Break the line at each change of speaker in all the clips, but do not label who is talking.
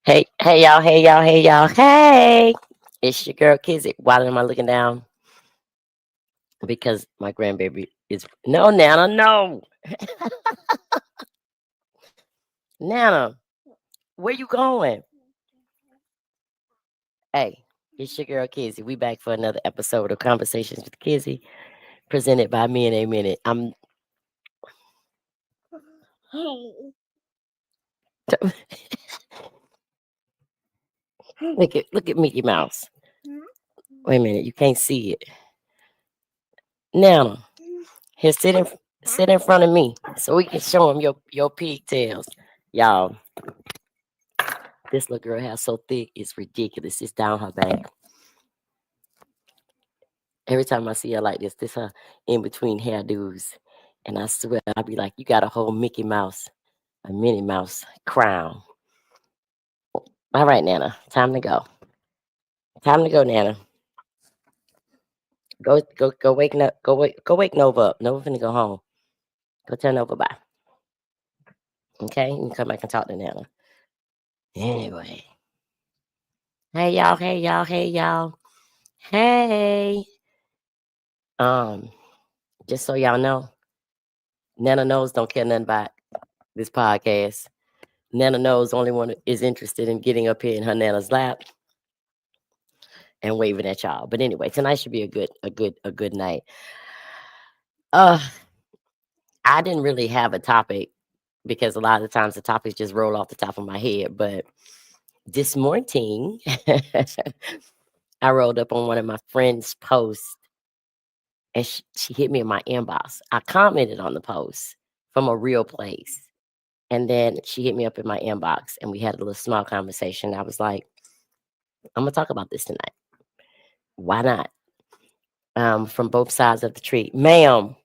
Hey. It's your girl Kizzy. Why am I looking down? Because my grandbaby is no Nana, no. Nana, where you going? Hey, it's your girl Kizzy. We back for another episode of Conversations with Kizzy, presented by me in a minute. I'm look at Mickey Mouse. Wait a minute, you can't see it. Nana, here sit in front of me so we can show him your pigtails. Y'all, this little girl has so thick, it's ridiculous. It's down her back. Every time I see her like this her in between hairdos. And I swear, I'll be like, you got a whole Mickey Mouse, a Minnie Mouse crown. All right, Nana, time to go. Time to go, Nana. Go wake Nova up. Nova finna go home. Go tell Nova bye. Okay? You can come back and talk to Nana. Anyway. Hey y'all. Hey. Um, just so y'all know, Nana knows don't care nothing about this podcast. Nana knows only one is interested in getting up here in her Nana's lap and waving at y'all. But anyway, tonight should be a good night. Uh, I didn't really have a topic because a lot of the times the topics just roll off the top of my head. But this morning, I rolled up on one of my friend's posts and she hit me in my inbox. I commented on the post from a real place. And then she hit me up in my inbox and we had a little small conversation. I was like, I'm gonna talk about this tonight. Why not? From both sides of the tree. Ma'am.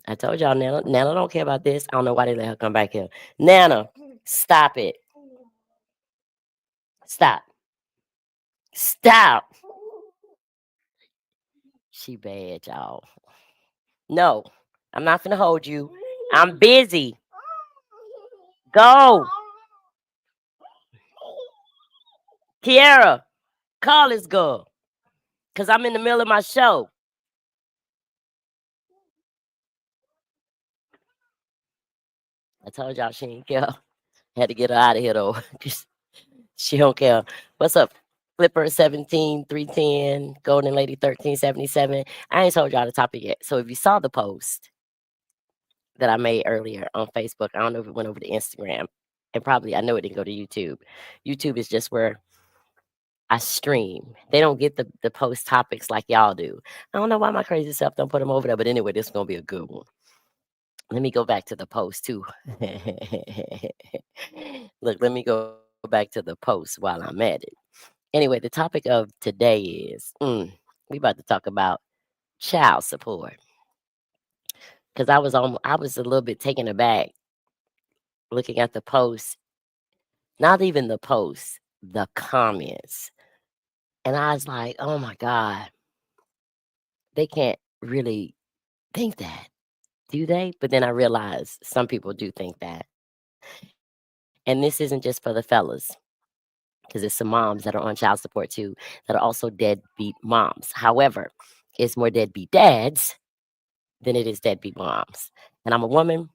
I told y'all Nana don't care about this. I don't know why they let her come back here. Nana, stop it. Stop. Stop. She bad, y'all. No, I'm not finna hold you. I'm busy. Go. Kiara, call this girl. Cause I'm in the middle of my show. I told y'all she ain't care. Had to get her out of here though. 'Cause she don't care. What's up? Flipper 17310, Golden Lady 1377. I ain't told y'all the topic yet. So if you saw the post that I made earlier on Facebook, I don't know if it went over to Instagram. And probably I know it didn't go to YouTube. YouTube is just where I stream. They don't get the post topics like y'all do. I don't know why my crazy self don't put them over there, but anyway, this is gonna be a good one. Let me go back to the post too. Look, let me go back to the post while I'm at it. Anyway, the topic of today is we about to talk about child support because I was a little bit taken aback looking at the post, not even the post, the comments, and I was like, oh my god, they can't really think that, do they? But then I realized some people do think that, and this isn't just for the fellas. Because there's some moms that are on child support too that are also deadbeat moms. However, it's more deadbeat dads than it is deadbeat moms. And I'm a woman,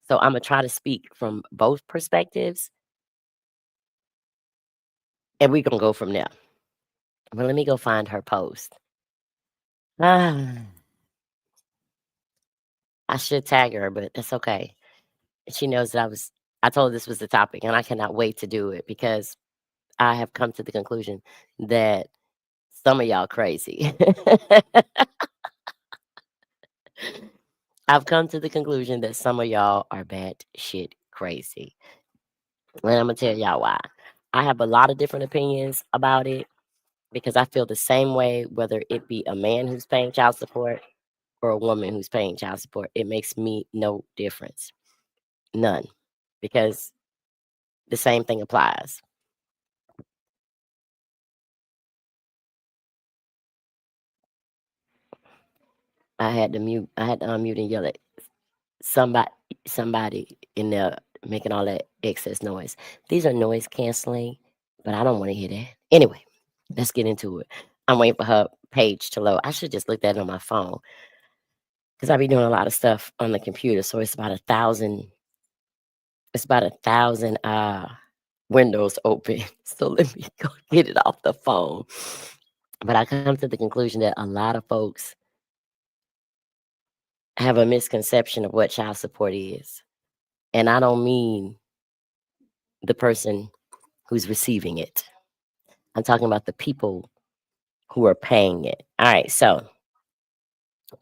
so I'm gonna try to speak from both perspectives, and we're gonna go from there. But let me go find her post. Ah, I should tag her, but it's okay. She knows that I told her this was the topic, and I cannot wait to do it because I have come to the conclusion that some of y'all crazy. I've come to the conclusion that some of y'all are bad shit crazy. And I'm gonna tell y'all why. I have a lot of different opinions about it because I feel the same way, whether it be a man who's paying child support or a woman who's paying child support. It makes me no difference. None. Because the same thing applies. I had to unmute and yell at somebody somebody in there making all that excess noise. These are noise canceling, but I don't want to hear that. Anyway, let's get into it. I'm waiting for her page to load. I should just look at it on my phone because I be doing a lot of stuff on the computer. So it's about 1,000. It's about 1,000 windows open. So let me go get it off the phone. But I come to the conclusion that a lot of folks have a misconception of what child support is. And I don't mean the person who's receiving it. I'm talking about the people who are paying it. All right, so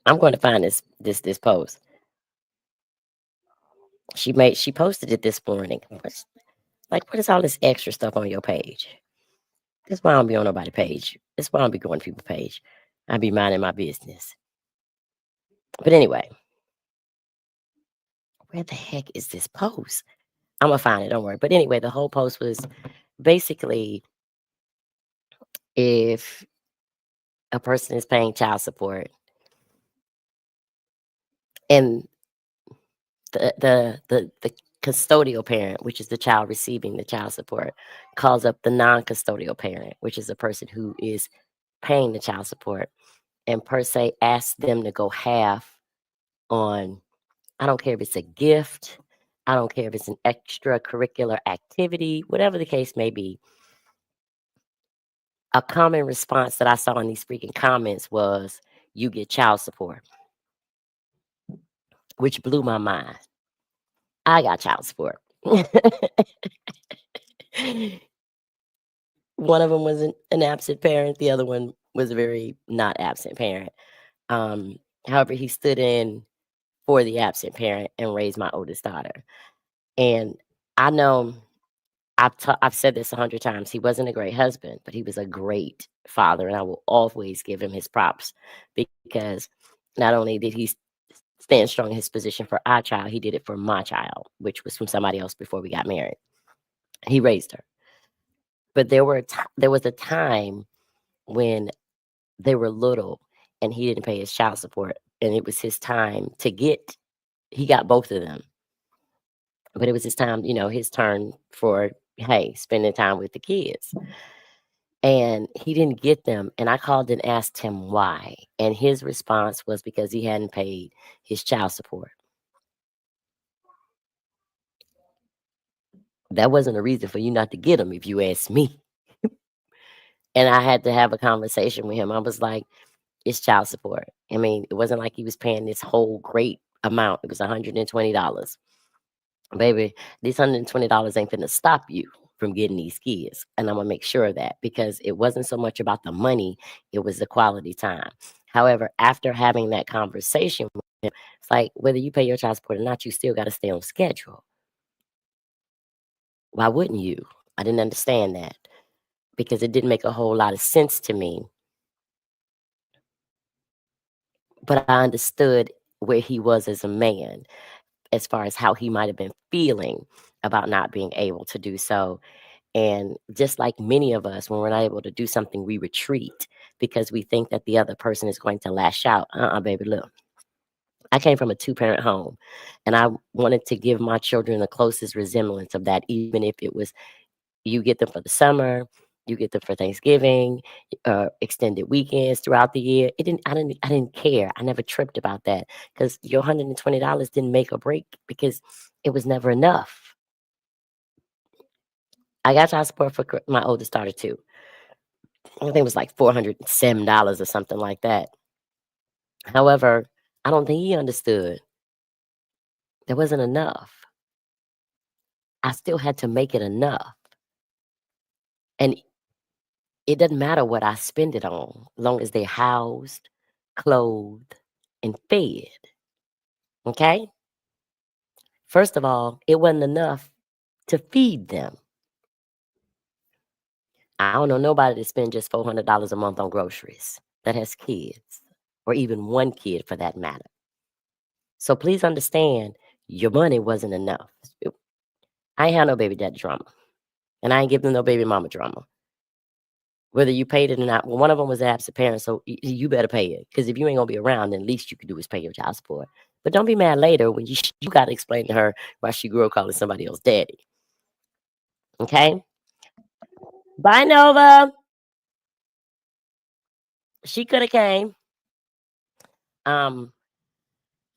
I'm going to find this post. She posted it this morning. What is all this extra stuff on your page? That's why I don't be on nobody's page. That's why I don't be going to people's page. I be minding my business. But anyway, where the heck is this post? I'm gonna find it, don't worry. But anyway, the whole post was basically if a person is paying child support and the custodial parent, which is the child receiving the child support, calls up the non-custodial parent, which is the person who is paying the child support, and per se asks them to go half on, I don't care if it's a gift, I don't care if it's an extracurricular activity, whatever the case may be. A common response that I saw in these freaking comments was, you get child support, which blew my mind. I got child support. One of them was an absent parent. The other one was a very not absent parent. However, he stood in for the absent parent and raised my oldest daughter. And I know I've said this 100 times. He wasn't a great husband, but he was a great father, and I will always give him his props because not only did he stand strong in his position for our child, he did it for my child, which was from somebody else before we got married. He raised her. But there was a time when they were little and he didn't pay his child support, and it was his time to get he got both of them. But it was his time, his turn for, hey, spending time with the kids. And he didn't get them, and I called and asked him why, and his response was because he hadn't paid his child support. That wasn't a reason for you not to get them, if you ask me. And I had to have a conversation with him. I was like, it's child support. I mean, it wasn't like he was paying this whole great amount. It was $120. Baby, these $120 ain't finna stop you from getting these kids. And I'm gonna make sure of that because it wasn't so much about the money, it was the quality time. However, after having that conversation with him, it's like whether you pay your child support or not, you still gotta stay on schedule. Why wouldn't you? I didn't understand that because it didn't make a whole lot of sense to me. But I understood where he was as a man, as far as how he might have been feeling about not being able to do so. And just like many of us, when we're not able to do something, we retreat because we think that the other person is going to lash out. Baby, look. I came from a two-parent home, and I wanted to give my children the closest resemblance of that, even if it was you get them for the summer, you get them for Thanksgiving, extended weekends throughout the year. I didn't care. I never tripped about that because your $120 didn't make or break because it was never enough. I got child support for my oldest daughter too. I think it was like $407 or something like that. However, I don't think he understood there wasn't enough. I still had to make it enough. And it doesn't matter what I spend it on, long as they're housed, clothed, and fed. Okay? First of all, it wasn't enough to feed them. I don't know nobody that spend just $400 a month on groceries that has kids, or even one kid for that matter. So please understand, your money wasn't enough. I ain't had no baby daddy drama, and I ain't giving no baby mama drama. whether you paid it or not. Well, one of them was an absent parent, so you better pay it. Because if you ain't gonna be around, then least you can do is pay your child support. But don't be mad later when you got to explain to her why she grew up calling somebody else daddy. Okay. Bye, Nova. She could have came. Um,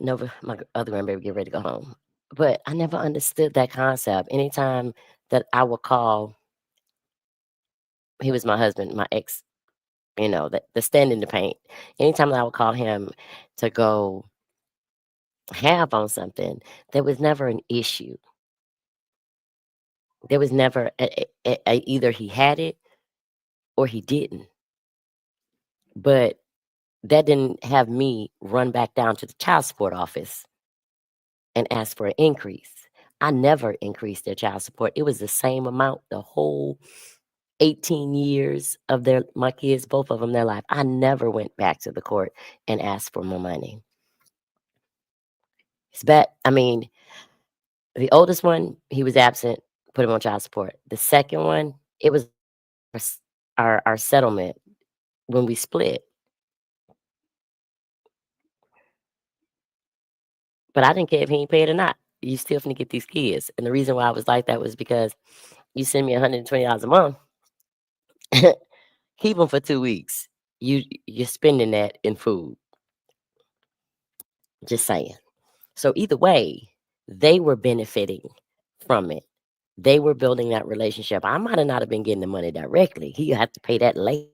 Nova, my other grandbaby, get ready to go home. But I never understood that concept. Anytime that I would call, he was my husband, my ex, the stand in the paint. Anytime that I would call him to go have on something, there was never an issue. There was never either he had it or he didn't. But that didn't have me run back down to the child support office and ask for an increase. I never increased their child support. It was the same amount the whole 18 years of my kids, both of them, their life. I never went back to the court and asked for more money. It's bad. I mean, the oldest one, he was absent, put him on child support. The second one, it was our settlement when we split. But I didn't care if he ain't paid or not. You still finna get these kids. And the reason why I was like that was because you send me $120 a month, keep them for 2 weeks. You're spending that in food. Just saying. So either way, they were benefiting from it. They were building that relationship. I might have not have been getting the money directly. He had to pay that late.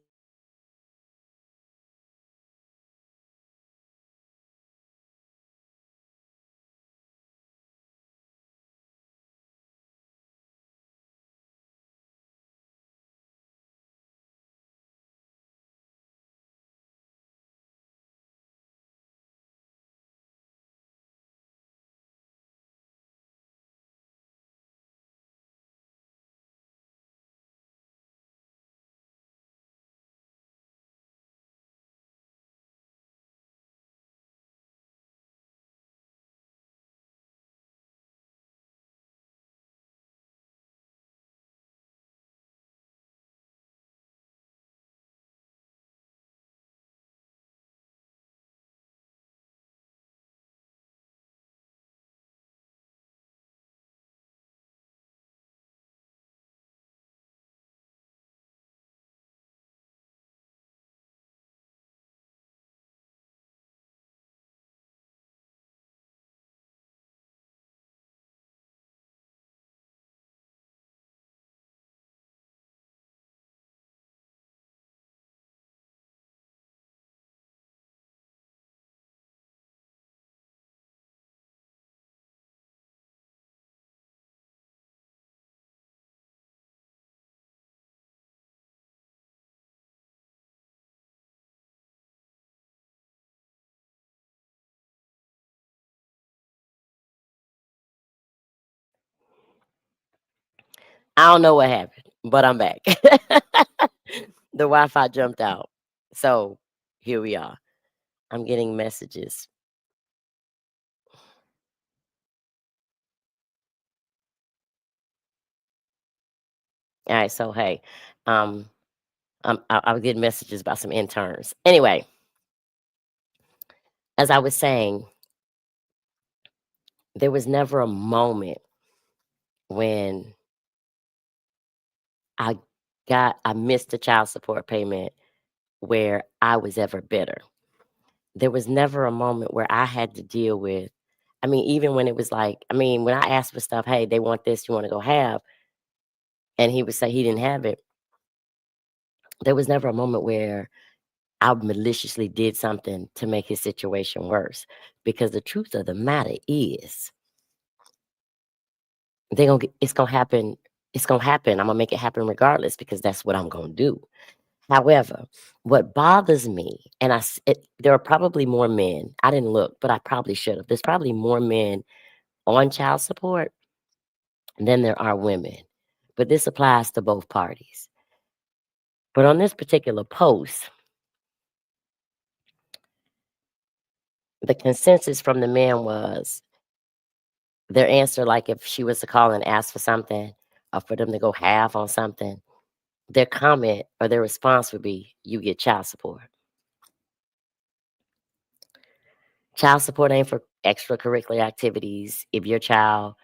I don't know what happened, but I'm back. The Wi-Fi jumped out. So here we are. I'm getting messages. All right, so hey, um, I was getting messages about some interns. Anyway, as I was saying, there was never a moment when I I missed the child support payment where I was ever bitter. There was never a moment where I had to deal with, I mean, even when it was like, I mean, when I asked for stuff, hey, they want this, you want to go have, and he would say he didn't have it, there was never a moment where I maliciously did something to make his situation worse. Because the truth of the matter is, it's gonna happen. It's gonna happen. I'm gonna make it happen regardless because that's what I'm gonna do. However, what bothers me, and there are probably more men. I didn't look, but I probably should have. There's probably more men on child support than there are women. But this applies to both parties. But on this particular post, the consensus from the men was their answer, like if she was to call and ask for something or for them to go half on something, their comment or their response would be, "You get child support." Child support ain't for extracurricular activities. If your child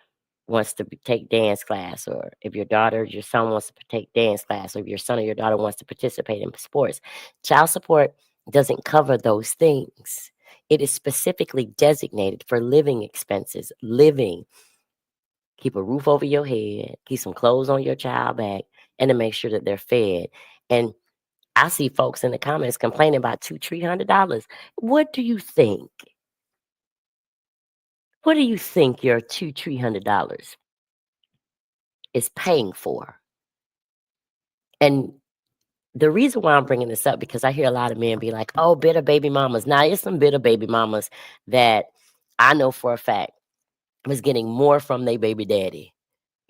wants to take dance class, or if your daughter, your son wants to take dance class, or if your son or your daughter wants to participate in sports, child support doesn't cover those things. It is specifically designated for living expenses, living, keep a roof over your head, keep some clothes on your child back, and to make sure that they're fed. And I see folks in the comments complaining about $200-300. What do you think? What do you think your $200-300 is paying for? And the reason why I'm bringing this up, because I hear a lot of men be like, "Oh, bitter baby mamas." Now, it's some bitter baby mamas that I know for a fact was getting more from their baby daddy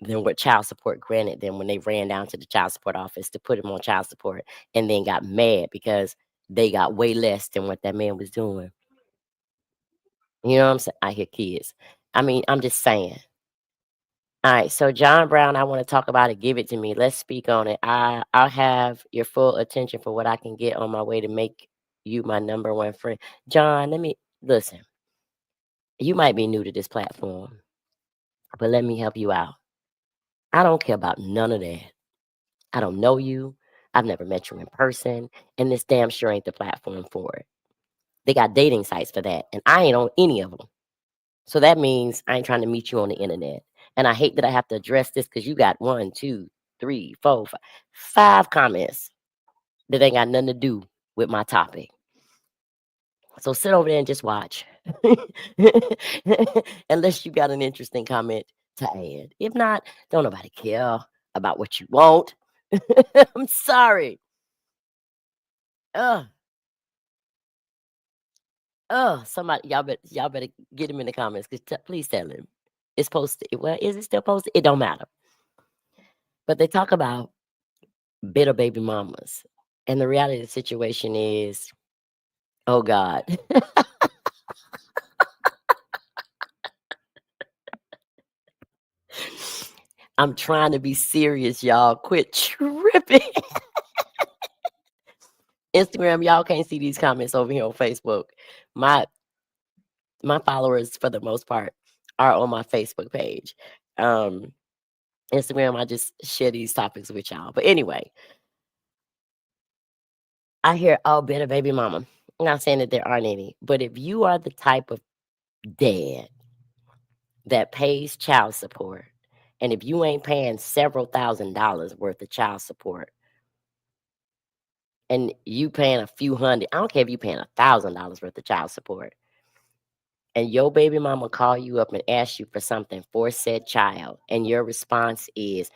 than what child support granted them when they ran down to the child support office to put him on child support, and then got mad because they got way less than what that man was doing. You know what I'm saying? I hear kids. I mean, I'm just saying. All right, so John Brown, I want to talk about it. Give it to me. Let's speak on it. I'll have your full attention for what I can get on my way to make you my number one friend. John, let me listen. You might be new to this platform, but let me help you out. I don't care about none of that. I don't know you. I've never met you in person, and this damn sure ain't the platform for it. They got dating sites for that, and I ain't on any of them. So that means I ain't trying to meet you on the internet. And I hate that I have to address this because you got one, two, three, four, five comments that ain't got nothing to do with my topic. So sit over there and just watch. Unless you got an interesting comment to add. If not, don't nobody care about what you want. I'm sorry. Uh, somebody, y'all better get him in the comments. Please tell him. It's posted. Well, is it still posted? It don't matter. But they talk about bitter baby mamas. And the reality of the situation is, oh God, I'm trying to be serious, y'all. Quit tripping. Instagram, y'all can't see these comments over here on Facebook. My my followers, for the most part, are on my Facebook page. Um, Instagram, I just share these topics with y'all. But anyway, I hear, oh, bitter baby mama. I'm not saying that there aren't any, but if you are the type of dad that pays child support, and if you ain't paying several $1,000s worth of child support, and you paying a few hundred, I don't care if you paying $1,000 worth of child support, and your baby mama call you up and ask you for something for said child, and your response is,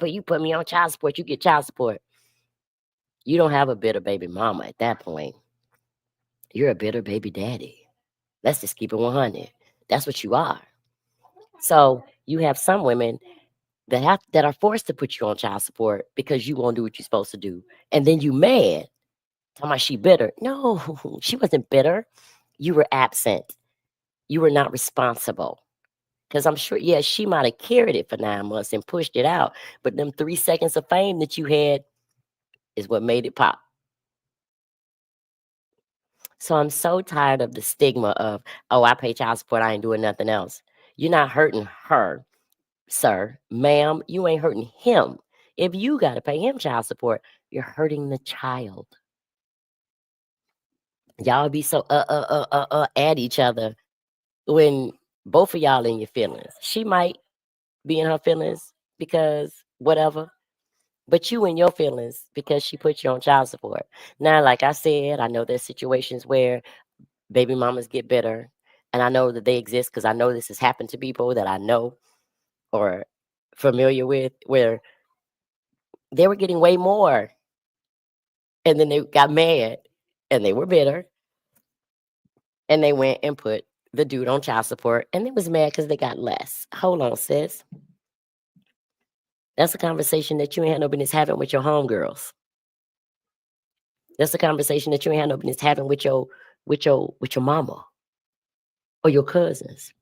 you put me on child support, you get child support. You don't have a bitter baby mama at that point. You're a bitter baby daddy. Let's just keep it 100. That's what you are. So you have some women that are forced to put you on child support because you won't do what you're supposed to do. And then you mad. Talking about she bitter. No, she wasn't bitter. You were absent. You were not responsible. Because I'm sure, yeah, she might have carried it for 9 months and pushed it out. But them 3 seconds of fame that you had is what made it pop. So I'm so tired of the stigma of, oh, I pay child support, I ain't doing nothing else. You're not hurting her, sir, ma'am. You ain't hurting him. If you got to pay him child support, you're hurting the child. Y'all be so at each other when both of y'all in your feelings. She might be in her feelings because whatever, but you in your feelings because she put you on child support. Now, like I said, I know there's situations where baby mamas get bitter, and I know that they exist because I know this has happened to people that I know or familiar with, where they were getting way more, and then they got mad, and they were bitter, and they went and put the dude on child support, and they was mad because they got less. Hold on, sis. That's a conversation that you ain't had no business having with your homegirls. That's a conversation that you ain't had no business having with your mama or your cousins.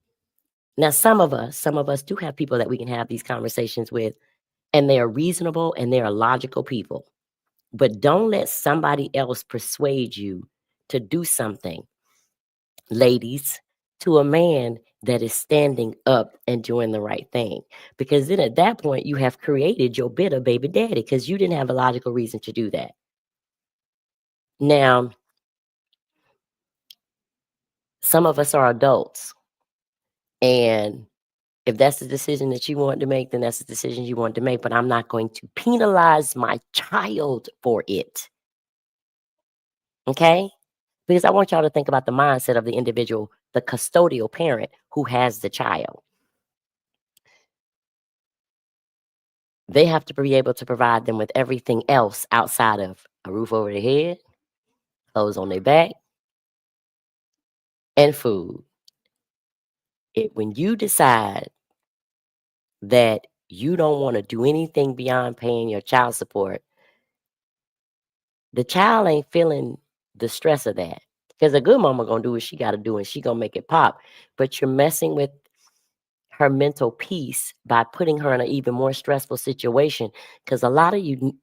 Now, some of us do have people that we can have these conversations with, and they are reasonable and they are logical people. But don't let somebody else persuade you to do something, ladies, to a man that is standing up and doing the right thing. Because then at that point, you have created your bitter baby daddy because you didn't have a logical reason to do that. Now, some of us are adults, and if that's the decision that you want to make, then that's the decision you want to make. But I'm not going to penalize my child for it. Okay? Because I want y'all to think about the mindset of the individual, the custodial parent who has the child. They have to be able to provide them with everything else outside of a roof over their head, clothes on their back, and food. When you decide that you don't want to do anything beyond paying your child support, the child ain't feeling the stress of that. Because a good mama gonna do what she gotta do and she gonna make it pop. But you're messing with her mental peace by putting her in an even more stressful situation. Because a lot of you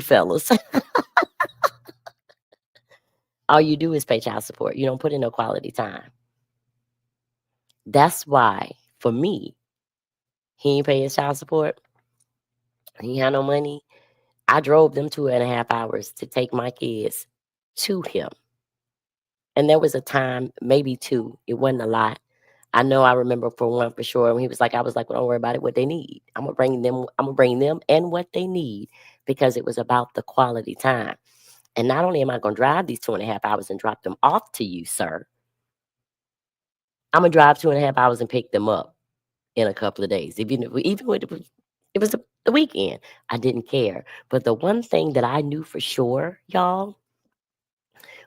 fellas, all you do is pay child support. You don't put in no quality time. That's why, for me, he ain't pay his child support. He ain't had no money. I drove them 2.5 hours to take my kids to him. And there was a time, maybe two, it wasn't a lot. I remember for one for sure. When he was like, I was like, well, don't worry about it, what they need. I'm gonna bring them and what they need because it was about the quality time. And not only am I gonna drive these 2.5 hours and drop them off to you, sir, I'm gonna drive 2.5 hours and pick them up in a couple of days. Even when it was the weekend, I didn't care. But the one thing that I knew for sure, y'all,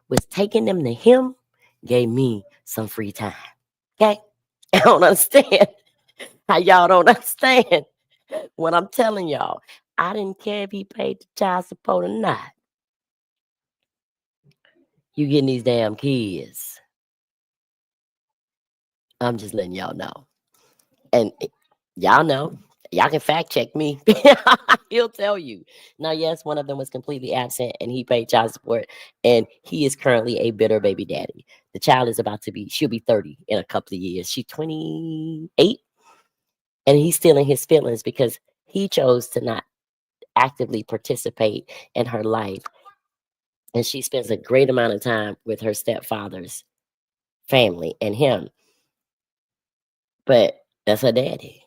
was taking them to him gave me some free time. Okay? I don't understand how y'all don't understand what I'm telling y'all. I didn't care if he paid the child support or not. You getting these damn kids. I'm just letting y'all know. And y'all know. Y'all can fact check me. He'll tell you. Now, yes, one of them was completely absent and he paid child support. And he is currently a bitter baby daddy. The child is she'll be 30 in a couple of years. She's 28. And he's still in his feelings because he chose to not actively participate in her life. And she spends a great amount of time with her stepfather's family and him. But that's her daddy.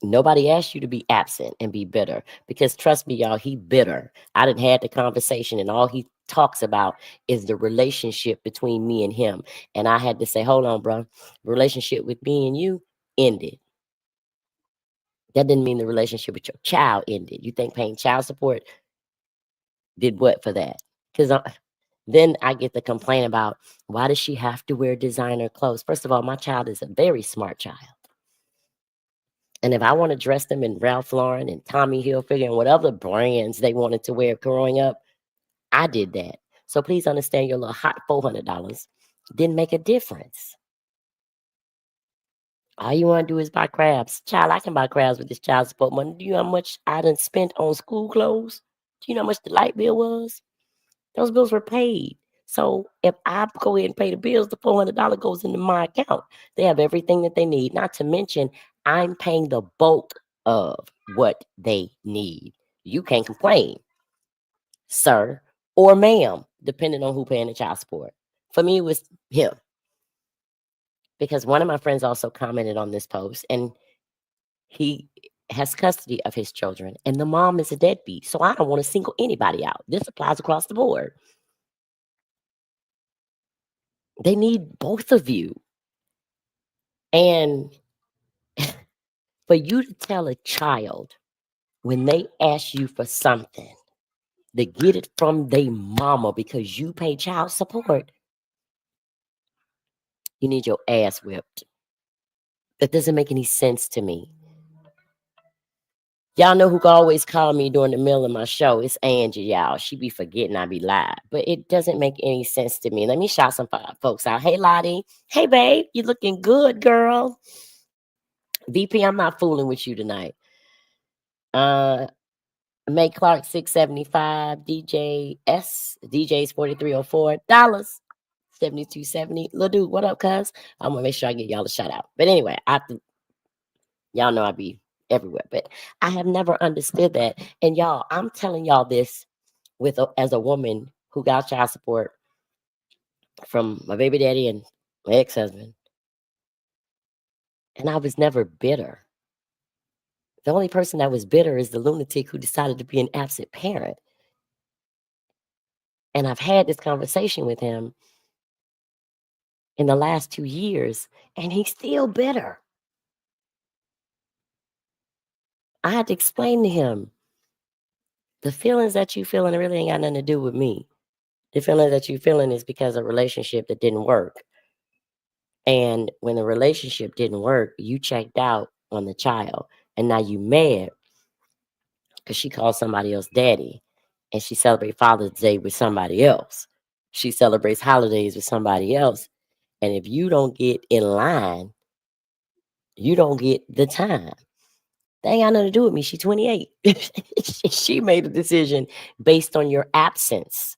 Nobody asked you to be absent and be bitter because trust me, y'all, he bitter. I done had the conversation and all he talks about is the relationship between me and him. And I had to say, hold on, bro. Relationship with me and you ended. That didn't mean the relationship with your child ended. You think paying child support did what for that? Because then I get the complaint about why does she have to wear designer clothes? First of all, my child is a very smart child. And if I want to dress them in Ralph Lauren and Tommy Hilfiger and whatever brands they wanted to wear growing up, I did that. So please understand your little hot $400 didn't make a difference. All you want to do is buy crabs. Child, I can buy crabs with this child support money. Do you know how much I done spent on school clothes? Do you know how much the light bill was? Those bills were paid. So if I go ahead and pay the bills, the $400 goes into my account. They have everything that they need. Not to mention, I'm paying the bulk of what they need. You can't complain, sir or ma'am, depending on who paying the child support. For me, it was him because one of my friends also commented on this post, and he has custody of his children, and the mom is a deadbeat. So I don't want to single anybody out. This applies across the board. They need both of you. And for you to tell a child when they ask you for something to get it from their mama because you pay child support, you need your ass whipped. That doesn't make any sense to me. Y'all know who can always call me during the middle of my show. It's Angie, y'all. She be forgetting I be live. But it doesn't make any sense to me. Let me shout some folks out. Hey, Lottie. Hey, babe. You looking good, girl. VP, I'm not fooling with you tonight. Uh, May Clark 675, DJ's $4304, 7270. Lil dude, what up, cuz? I'm gonna make sure I get y'all a shout out. But anyway, y'all know I be everywhere, but I have never understood that. And y'all, I'm telling y'all this as a woman who got child support from my baby daddy and my ex-husband, and I was never bitter. The only person that was bitter is the lunatic who decided to be an absent parent. And I've had this conversation with him in the last 2 years, and he's still bitter. I had to explain to him the feelings that you feeling really ain't got nothing to do with me. The feeling that you feeling is because of a relationship that didn't work. And when the relationship didn't work, you checked out on the child. And now you mad because she called somebody else daddy. And she celebrates Father's Day with somebody else. She celebrates holidays with somebody else. And if you don't get in line, you don't get the time. That ain't got nothing to do with me. She's 28. She made a decision based on your absence.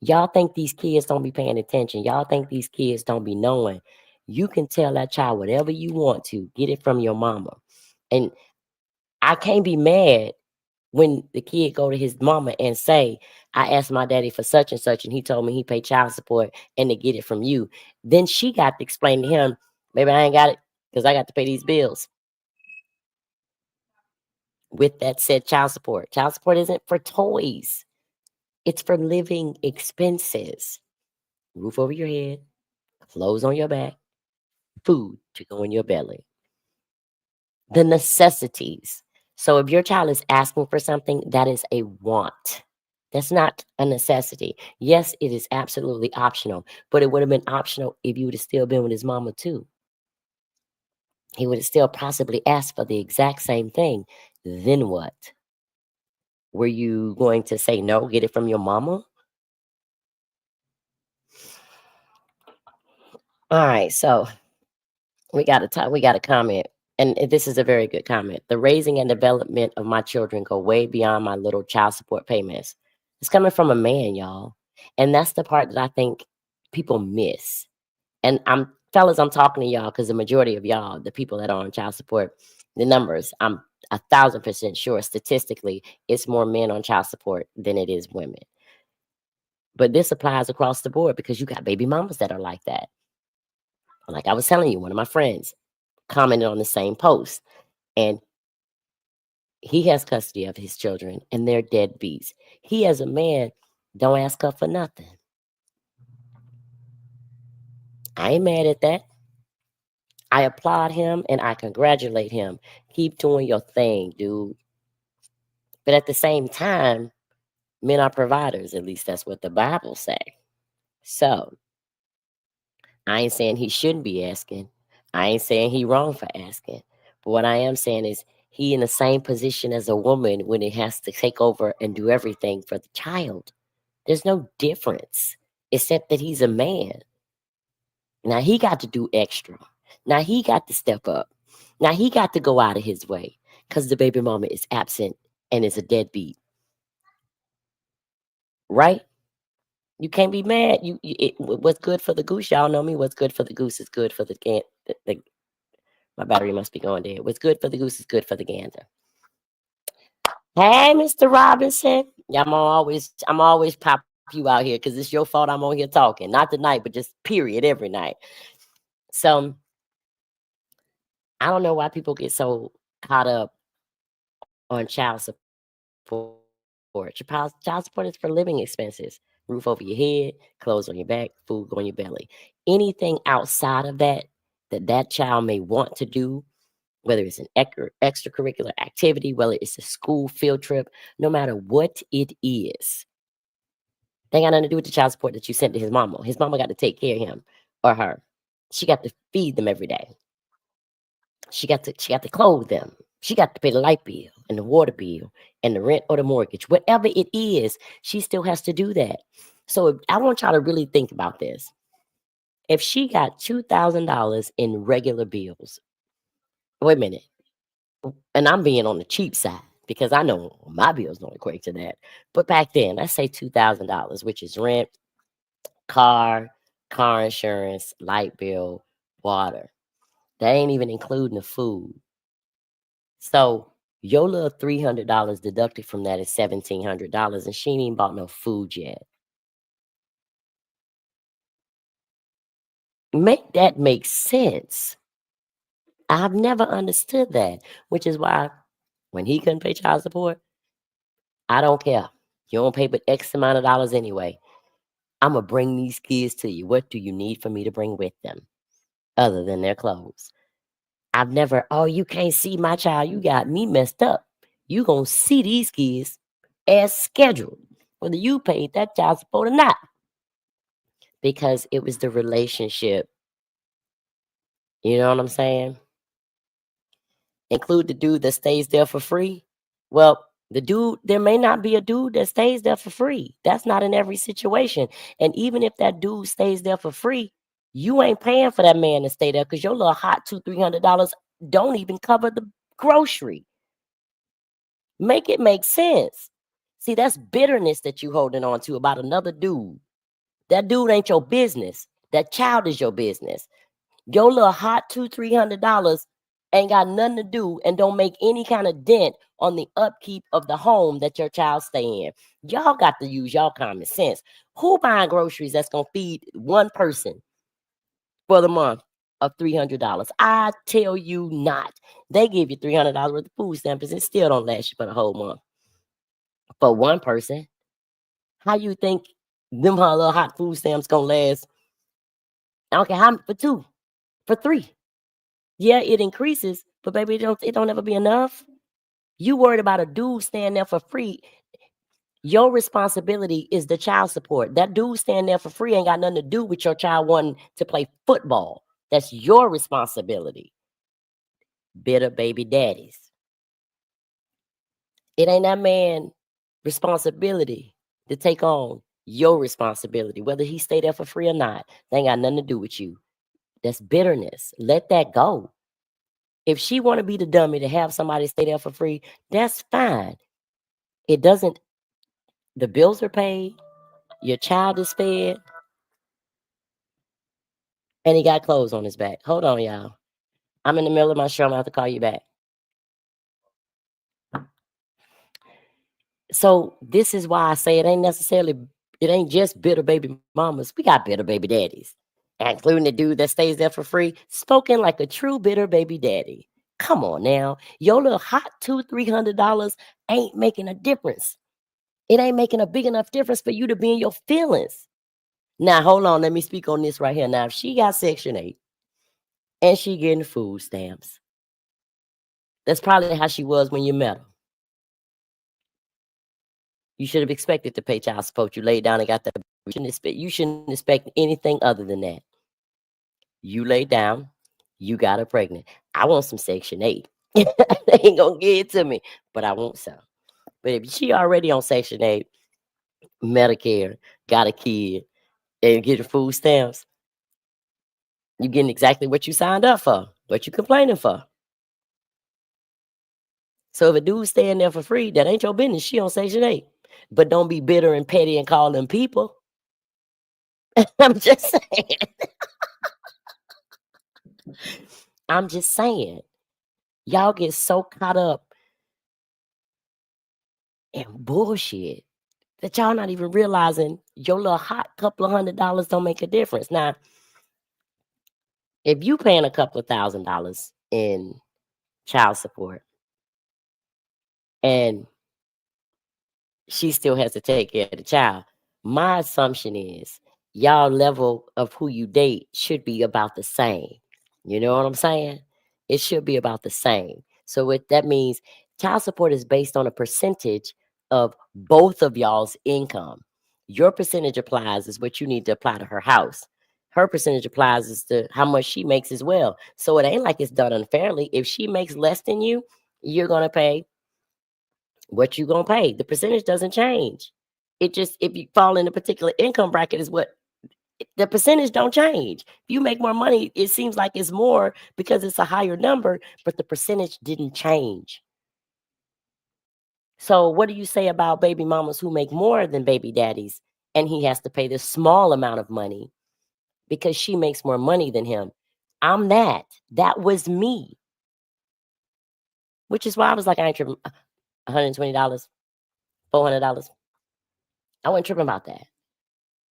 Y'all think these kids don't be paying attention. Y'all think these kids don't be knowing. You can tell that child whatever you want to. Get it from your mama. And I can't be mad when the kid go to his mama and say, I asked my daddy for such and such, and he told me he paid child support and to get it from you. Then she got to explain to him, maybe I ain't got it because I got to pay these bills with that said child support. Child support isn't for toys. It's for living expenses. Roof over your head, clothes on your back, food to go in your belly. The necessities. So if your child is asking for something, that is a want. That's not a necessity. Yes, it is absolutely optional, but it would have been optional if you would have still been with his mama too. He would have still possibly asked for the exact same thing. Then what? Were you going to say no, get it from your mama? All right, so we got a comment, and this is a very good comment. The raising and development of my children go way beyond my little child support payments. It's coming from a man, y'all. And that's the part that I think people miss. And I'm talking to y'all because the majority of y'all, the people that are on child support, the numbers, I'm 1,000% sure statistically it's more men on child support than it is women. But this applies across the board because you got baby mamas that are like that. Like I was telling you, one of my friends commented on the same post, and he has custody of his children and they're deadbeats. He, as a man, don't ask her for nothing. I ain't mad at that. I applaud him and I congratulate him. Keep doing your thing, dude. But at the same time, men are providers. At least that's what the Bible say. So I ain't saying he shouldn't be asking. I ain't saying he wrong for asking. But what I am saying is he in the same position as a woman when it has to take over and do everything for the child. There's no difference except that he's a man. Now he got to do extra. Now he got to step up. Now he got to go out of his way because the baby mama is absent and is a deadbeat. Right? You can't be mad. What's good for the goose? Y'all know me. What's good for the goose is good for the gander. My battery must be going dead. What's good for the goose is good for the gander. Hey, Mr. Robinson. Yeah, I'm always pop you out here because it's your fault I'm on here talking. Not tonight, but just period every night. So I don't know why people get so caught up on child support. Child support is for living expenses. Roof over your head, clothes on your back, food on your belly. Anything outside of that child may want to do, whether it's an extracurricular activity, whether it's a school field trip, no matter what it is, they ain't got nothing to do with the child support that you sent to his mama. His mama got to take care of him or her. She got to feed them every day. She got to clothe them. She got to pay the light bill and the water bill and the rent or the mortgage. Whatever it is, she still has to do that. So I want y'all to really think about this. If she got $2,000 in regular bills, Wait a minute. And I'm being on the cheap side because I know my bills don't equate to that. But back then, let's say $2,000, which is rent, car, car insurance, light bill, water. That ain't even including the food. So your little $300 deducted from that is $1,700, and she ain't even bought no food yet. Make that make sense. I've never understood that, which is why when he couldn't pay child support, I don't care. You don't pay but X amount of dollars anyway. I'm gonna bring these kids to you. What do you need for me to bring with them other than their clothes? I've never, oh, you can't see my child. You got me messed up. You gonna see these kids as scheduled, whether you paid that child support or not, because it was the relationship. You know what I'm saying? Include the dude that stays there for free. Well, there may not be a dude that stays there for free. That's not in every situation. And even if that dude stays there for free, you ain't paying for that man to stay there because your little hot $200-300 don't even cover the grocery. Make it make sense. See, that's bitterness that you holding on to about another dude. That dude ain't your business. That child is your business. Your little hot $200-300 ain't got nothing to do and don't make any kind of dent on the upkeep of the home that your child stay in. Y'all got to use y'all common sense. Who buying groceries that's gonna feed one person for the month of $300? I tell you not. They give you $300 worth of food stamps and it still don't last you for the whole month. For one person, how you think them little hot food stamps gonna last? I don't care how for two, for three. Yeah, it increases, but baby, it don't ever be enough. You worried about a dude staying there for free. Your responsibility is the child support. That dude staying there for free ain't got nothing to do with your child wanting to play football. That's your responsibility. Bitter baby daddies. It ain't that man responsibility to take on your responsibility, whether he stay there for free or not. They ain't got nothing to do with you. That's bitterness. Let that go. If she want to be the dummy to have somebody stay there for free, that's fine. It doesn't, the bills are paid, your child is fed, and he got clothes on his back. Hold on, y'all. I'm in the middle of my show. I'm gonna have to call you back. So this is why I say it ain't just bitter baby mamas. We got bitter baby daddies, including the dude that stays there for free, spoken like a true bitter baby daddy. Come on now. Your little hot $200-300 ain't making a difference. It ain't making a big enough difference for you to be in your feelings. Now, hold on. Let me speak on this right here. Now, if she got Section 8 and she getting food stamps, that's probably how she was when you met her. You should have expected to pay child support. You laid down and got that. You shouldn't expect anything other than that. You laid down, you got her pregnant. I want some Section 8. They ain't gonna give it to me, but I want some. But if she already on Section 8, Medicare, got a kid, and getting food stamps, you getting exactly what you signed up for. What you complaining for? So if a dude's staying there for free, that ain't your business. She on Section 8. But don't be bitter and petty and call them people. I'm just saying. I'm just saying. Y'all get so caught up in bullshit that y'all not even realizing your little hot couple of $100 don't make a difference. Now, if you paying a couple of $1,000s in child support and she still has to take care of the child, my assumption is y'all level of who you date should be about the same. You know what I'm saying? It should be about the same. So what that means, child support is based on a percentage of both of y'all's income. Your percentage applies is what you need to apply to her house. Her percentage applies as to how much she makes as well. So it ain't like it's done unfairly. If she makes less than you, you're gonna pay what you gonna pay. The percentage doesn't change. It just, if you fall in a particular income bracket, is what The percentage don't change. If you make more money, it seems like it's more because it's a higher number, but the percentage didn't change. So what do you say about baby mamas who make more than baby daddies and he has to pay this small amount of money because she makes more money than him? I'm that. That was me, which is why I was like, I ain't tripping. $120, $400. I wasn't tripping about that.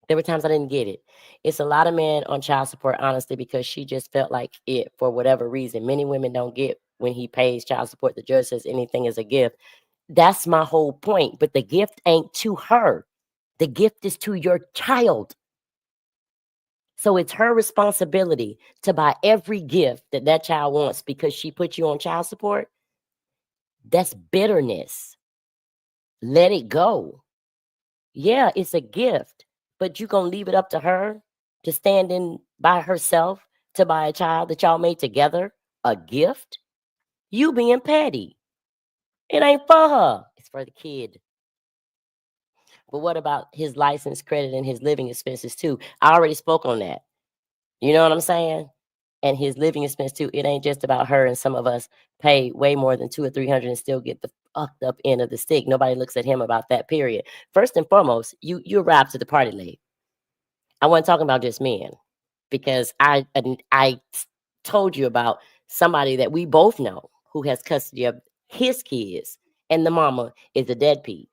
There were times I didn't get it. It's a lot of men on child support, honestly, because she just felt like it for whatever reason. Many women don't get when he pays child support. The judge says anything is a gift. That's my whole point. But the gift ain't to her. The gift is to your child. So it's her responsibility to buy every gift that that child wants because she put you on child support. That's bitterness. Let it go. Yeah, it's a gift, but you gonna leave it up to her to stand in by herself to buy a child that y'all made together a gift? You being petty. It ain't for her. It's for the kid. But what about his license credit and his living expenses too? I already spoke on that. You know what I'm saying? And his living expense too. It ain't just about her. And some of us pay way more than 200 or 300 and still get the fucked up end of the stick. Nobody looks at him about that. Period. First and foremost, you arrived to the party late. I wasn't talking about just men because I told you about somebody that we both know who has custody of his kids, and the mama is a deadbeat.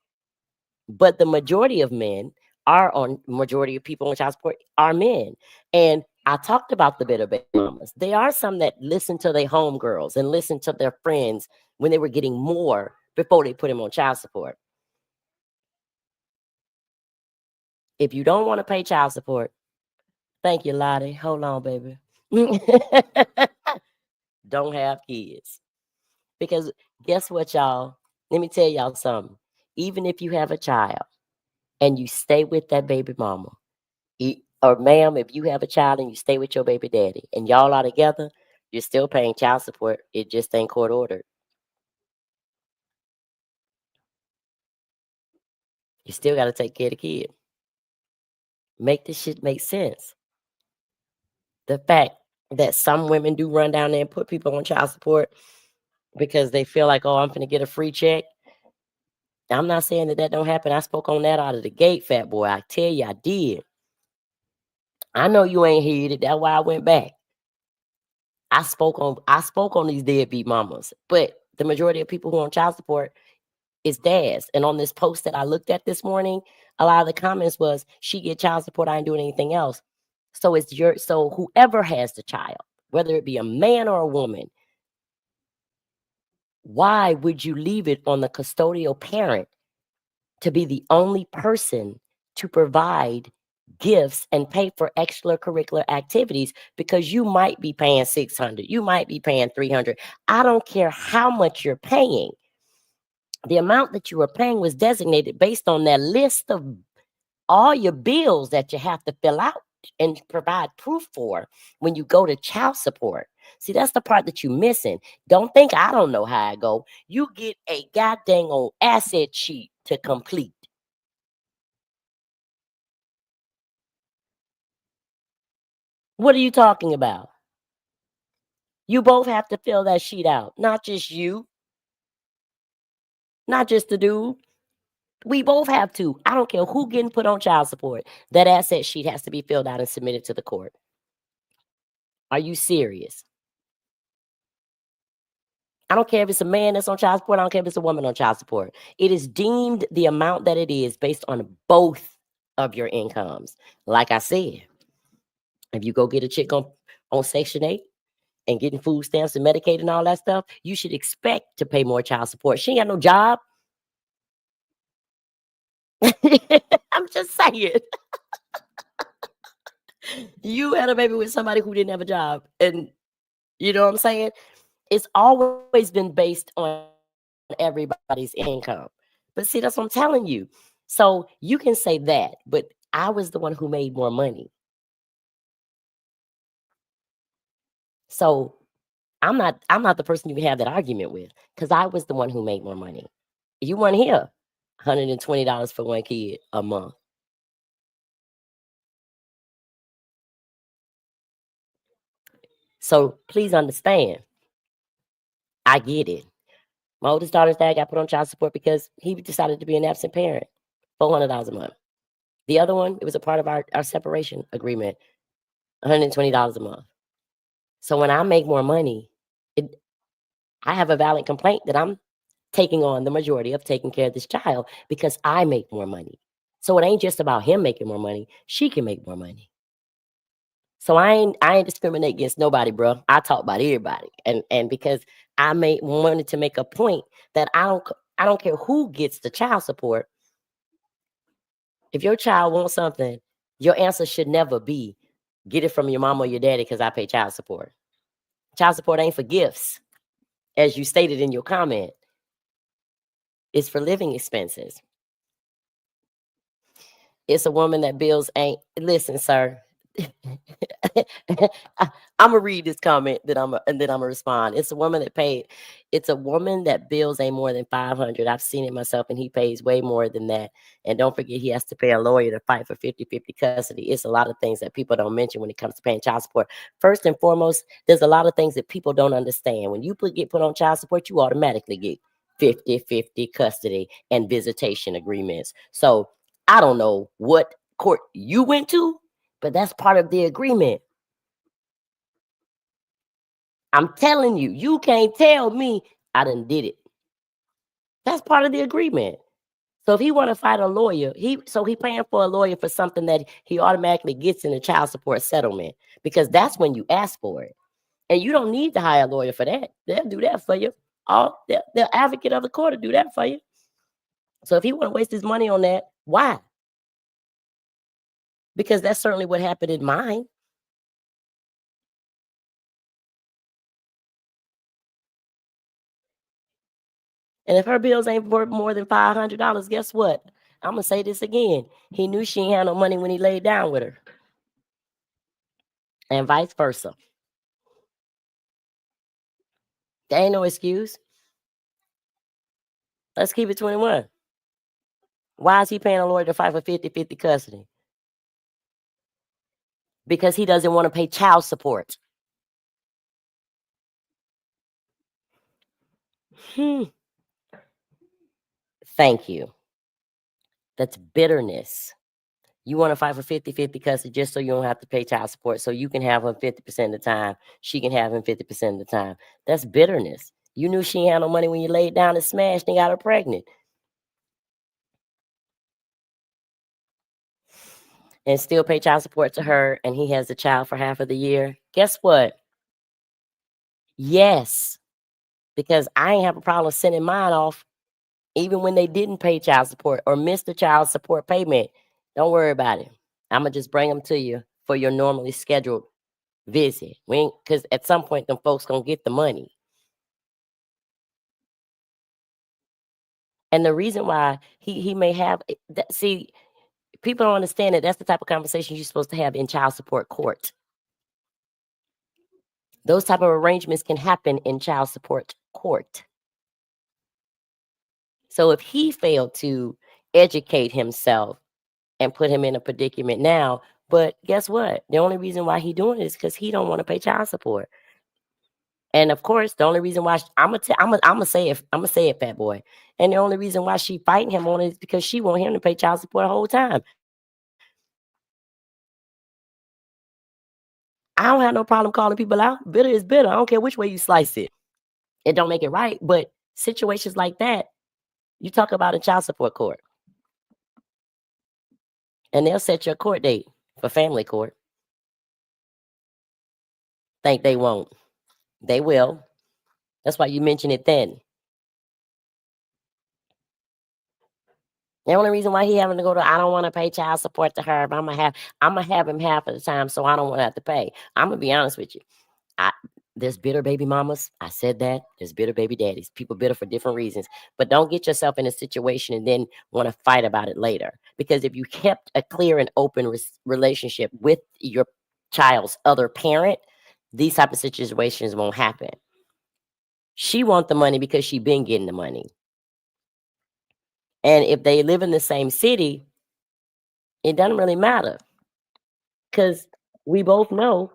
But the majority of men are on majority of people on child support are men. And I talked about the bitter baby mamas. There are some that listen to their homegirls and listen to their friends when they were getting more before they put him on child support. If you don't want to pay child support, thank you, Lottie. Hold on, baby. Don't have kids. Because guess what, y'all? Let me tell y'all something. Even if you have a child and you stay with that baby mama, or ma'am, if you have a child and you stay with your baby daddy and y'all are together, you're still paying child support. It just ain't court ordered. You still got to take care of the kid. Make this shit make sense. The fact that some women do run down there and put people on child support because they feel like, oh, I'm going to get a free check. I'm not saying that that don't happen. I spoke on that out of the gate, fat boy. I tell you, I did. I know you ain't heard it. That's why I went back. I spoke on these deadbeat mamas, but the majority of people who are on child support is dads. And on this post that I looked at this morning, a lot of the comments was, "She get child support. I ain't doing anything else." So whoever has the child, whether it be a man or a woman, why would you leave it on the custodial parent to be the only person to provide gifts and pay for extracurricular activities because you might be paying 600, you might be paying 300. I don't care how much you're paying. The amount that you were paying was designated based on that list of all your bills that you have to fill out and provide proof for when you go to child support. See, that's the part that you're missing. Don't think I don't know how I go. You get a goddamn old asset sheet to complete. What are you talking about? You both have to fill that sheet out, not just you, not just the dude. We both have to. I don't care who getting put on child support. That asset sheet has to be filled out and submitted to the court. Are you serious? I don't care if it's a man that's on child support. I don't care if it's a woman on child support. It is deemed the amount that it is based on both of your incomes. Like I said, if you go get a chick on Section 8 and getting food stamps and Medicaid and all that stuff, you should expect to pay more child support. She ain't got no job. I'm just saying. You had a baby with somebody who didn't have a job. And you know what I'm saying? It's always been based on everybody's income. But see, that's what I'm telling you. So you can say that, but I was the one who made more money. So I'm not the person you can have that argument with because I was the one who made more money. You weren't here. $120 for one kid a month. So please understand, I get it. My oldest daughter's dad got put on child support because he decided to be an absent parent, $400 a month. The other one, it was a part of our separation agreement, $120 a month. So when I make more money, it, I have a valid complaint that I'm taking on the majority of taking care of this child because I make more money. So it ain't just about him making more money. She can make more money. So I ain't discriminate against nobody, bro. I talk about everybody, and because wanted to make a point that I don't care who gets the child support. If your child wants something, your answer should never be get it from your mom or your daddy because I pay child support. Child support ain't for gifts, as you stated in your comment. It's for living expenses. It's a woman that bills ain't listen, sir. I'm gonna read this comment and then I'm gonna respond. It's a woman that bills ain't more than 500. I've seen it myself, and he pays way more than that. And don't forget, he has to pay a lawyer to fight for 50-50 custody. It's a lot of things that people don't mention when it comes to paying child support. First and foremost, there's a lot of things that people don't understand. When you get put on child support, you automatically get 50-50 custody and visitation agreements. So I don't know what court you went to, but that's part of the agreement. I'm telling you, you can't tell me I done did it. That's part of the agreement. So if he want to fight a lawyer, he paying for a lawyer for something that he automatically gets in the child support settlement, because that's when you ask for it. And you don't need to hire a lawyer for that. They'll do that for you. The advocate of the court will do that for you. So if he want to waste his money on that, why? Because that's certainly what happened in mine. And if her bills ain't worth more than $500, guess what? I'm gonna say this again. He knew she ain't had no money when he laid down with her, and vice versa. There ain't no excuse. Let's keep it 21. Why is he paying a lawyer to fight for 50-50 custody? Because he doesn't want to pay child support. Hmm. Thank you. That's bitterness. You want to fight for 50-50 custody just so you don't have to pay child support, so you can have him 50% of the time. She can have him 50% of the time. That's bitterness. You knew she ain't had no money when you laid down and smashed and got her pregnant. And still pay child support to her, and he has the child for half of the year. Guess what? Yes, because I ain't have a problem sending mine off even when they didn't pay child support or missed the child support payment. Don't worry about it. I'm gonna just bring them to you for your normally scheduled visit. Because at some point, them folks gonna get the money. And the reason why he may have see, people don't understand that that's the type of conversation you're supposed to have in child support court. Those type of arrangements can happen in child support court. So if he failed to educate himself and put him in a predicament now, but guess what? The only reason why he doing it is because he don't want to pay child support. And of course, the only reason why I'm gonna say it, fat boy. And the only reason why she fighting him on it is because she want him to pay child support the whole time. I don't have no problem calling people out. Bitter is bitter. I don't care which way you slice it. It don't make it right. But situations like that, you talk about in child support court, and they'll set your court date for family court. Think they won't. They will. That's why you mention it then. The only reason why he having to go to, I don't want to pay child support to her, but I'm gonna have him half of the time, so I don't want to have to pay. I'm gonna be honest with you. I There's bitter baby mamas. I said that. There's bitter baby daddies. People bitter for different reasons. But don't get yourself in a situation and then want to fight about it later. Because if you kept a clear and open relationship with your child's other parent, these type of situations won't happen. She want the money because she been getting the money. And if they live in the same city, it doesn't really matter. Because we both know.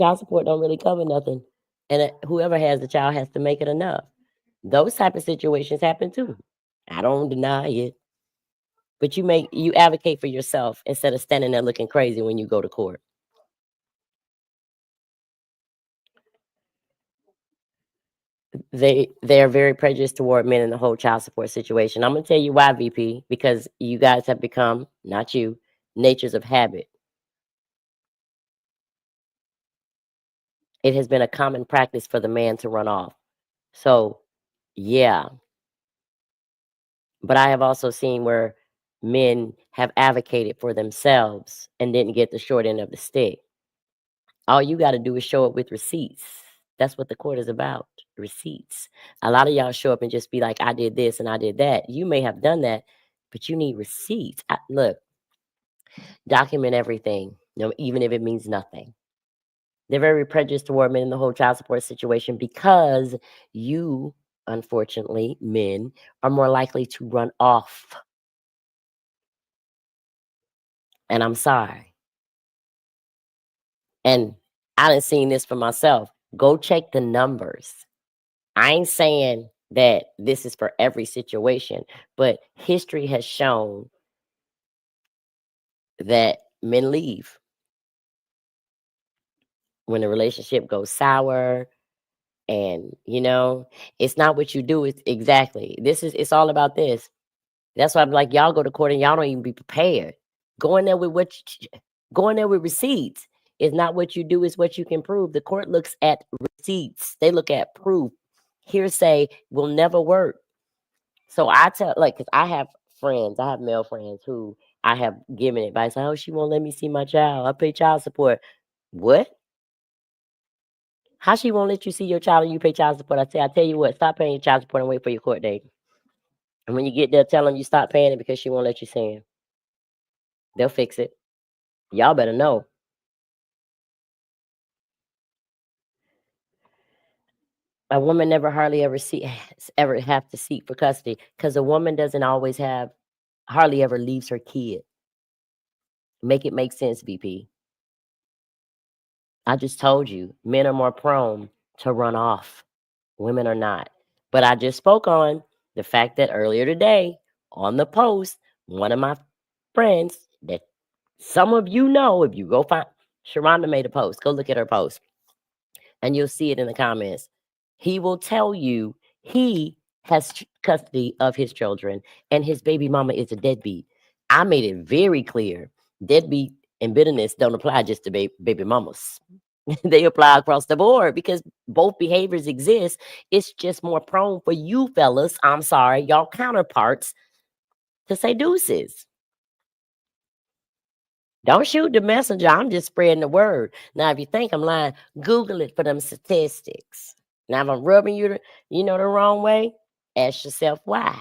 Child support don't really cover nothing, and whoever has the child has to make it enough. Those type of situations happen too. I don't deny it, but you advocate for yourself instead of standing there looking crazy when you go to court. They're very prejudiced toward men in the whole child support situation. I'm gonna tell you why, VP, because you guys have become, not you, natures of habit. It has been a common practice for the man to run off. So, yeah, but I have also seen where men have advocated for themselves and didn't get the short end of the stick. All you got to do is show up with receipts. That's what the court is about, receipts. A lot of y'all show up and just be like, I did this and I did that. You may have done that, but you need receipts. Look, document everything, even if it means nothing. They're very prejudiced toward men in the whole child support situation because you, unfortunately, men, are more likely to run off. And I'm sorry. And I done seen this for myself. Go check the numbers. I ain't saying that this is for every situation, but history has shown that men leave when the relationship goes sour. And it's not what you do, it's exactly it's all about this. That's why I'm like, y'all go to court and y'all don't even be prepared. Go in there with go in there with receipts. It's not what you do, it's what you can prove. The court looks at receipts, they look at proof. Hearsay will never work. So I tell, like, because I have male friends who I have given advice. Oh, she won't let me see my child. I pay child support. What? How she won't let you see your child and you pay child support? I tell you what, stop paying your child support and wait for your court date. And when you get there, tell them you stop paying it because she won't let you see him. They'll fix it. Y'all better know. A woman never hardly ever have to seek for custody because a woman doesn't always hardly ever leaves her kid. Make it make sense, VP. I just told you, men are more prone to run off. Women are not. But I just spoke on the fact that earlier today on the post, one of my friends that some of you know, if you go find Sharonda made a post, go look at her post and you'll see it in the comments. He will tell you he has custody of his children and his baby mama is a deadbeat. I made it very clear deadbeat and bitterness don't apply just to baby mamas. They apply across the board because both behaviors exist. It's just more prone for you fellas, I'm sorry, y'all counterparts, to say deuces. Don't shoot the messenger. I'm just spreading the word. Now, if you think I'm lying, Google it for them statistics. Now, if I'm rubbing you, the wrong way, ask yourself why.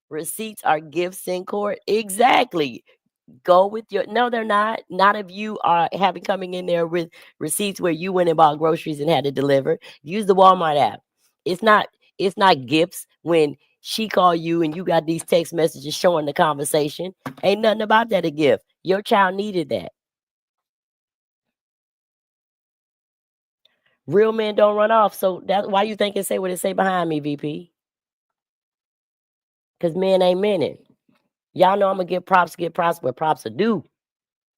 Receipts are gifts in court. Exactly. Go with your no, they're not. Not if you are having coming in there with receipts where you went and bought groceries and had it delivered. Use the Walmart app. It's not it's not gifts when she call you and you got these text messages showing the conversation. Ain't nothing about that a gift. Your child needed that. Real men don't run off. So that's why you think it say what it say behind me, VP. Because men ain't meaning. Y'all know I'm gonna give props where props are due.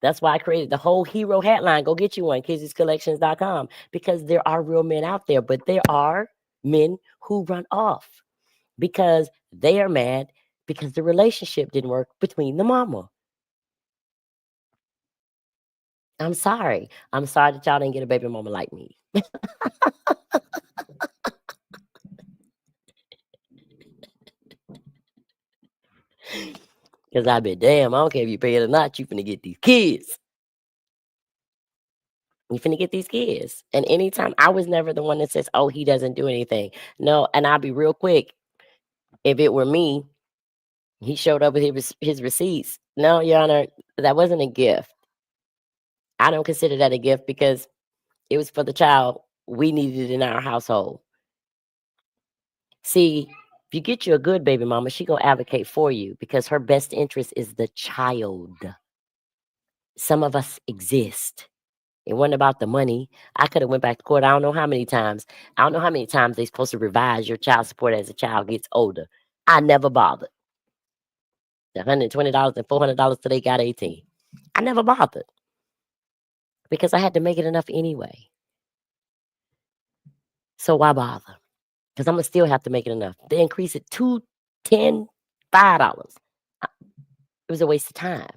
That's why I created the whole hero hat line. Go get you one, kizzyscollections.com, because there are real men out there, but there are men who run off because they are mad because the relationship didn't work between the mama. I'm sorry. I'm sorry that y'all didn't get a baby mama like me. Because I be damn, I don't care if you pay it or not, you finna get these kids. You finna get these kids. And anytime I was never the one that says, oh, he doesn't do anything. No, and I'll be real quick. If it were me, he showed up with his receipts. No, Your Honor, that wasn't a gift. I don't consider that a gift because it was for the child we needed in our household. See, if you get you a good baby mama, she gonna advocate for you because her best interest is the child. some of us exist. It wasn't about the money. I could have went back to court. I don't know how many times. I don't know how many times they're supposed to revise your child support as a child gets older. I never bothered. The $120 and $400 till they got 18. I never bothered because I had to make it enough anyway. So why bother? Because I'm gonna still have to make it enough. They increase it to 10, $5. It was a waste of time.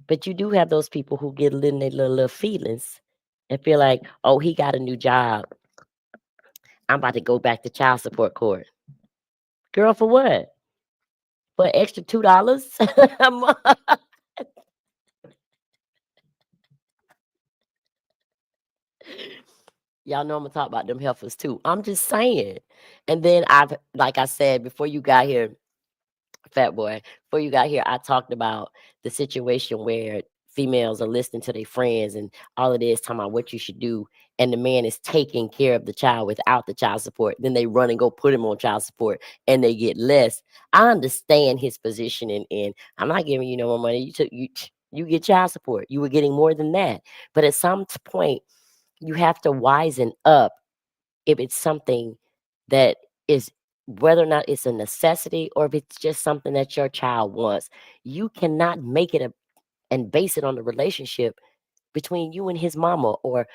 But you do have those people who get in their little feelings and feel like, oh, he got a new job. I'm about to go back to child support court. Girl, for what? For an extra $2 a month? Y'all know I'm gonna talk about them heifers too. I'm just saying. And then like I said, before you got here, Fat Boy, before you got here, I talked about the situation where females are listening to their friends and all it is talking about what you should do. And the man is taking care of the child without the child support. Then they run and go put him on child support and they get less. I understand his position and I'm not giving you no more money. You get child support. You were getting more than that. But at some point, you have to wisen up if it's something that is whether or not it's a necessity or if it's just something that your child wants. You cannot make it and base it on the relationship between you and his mama or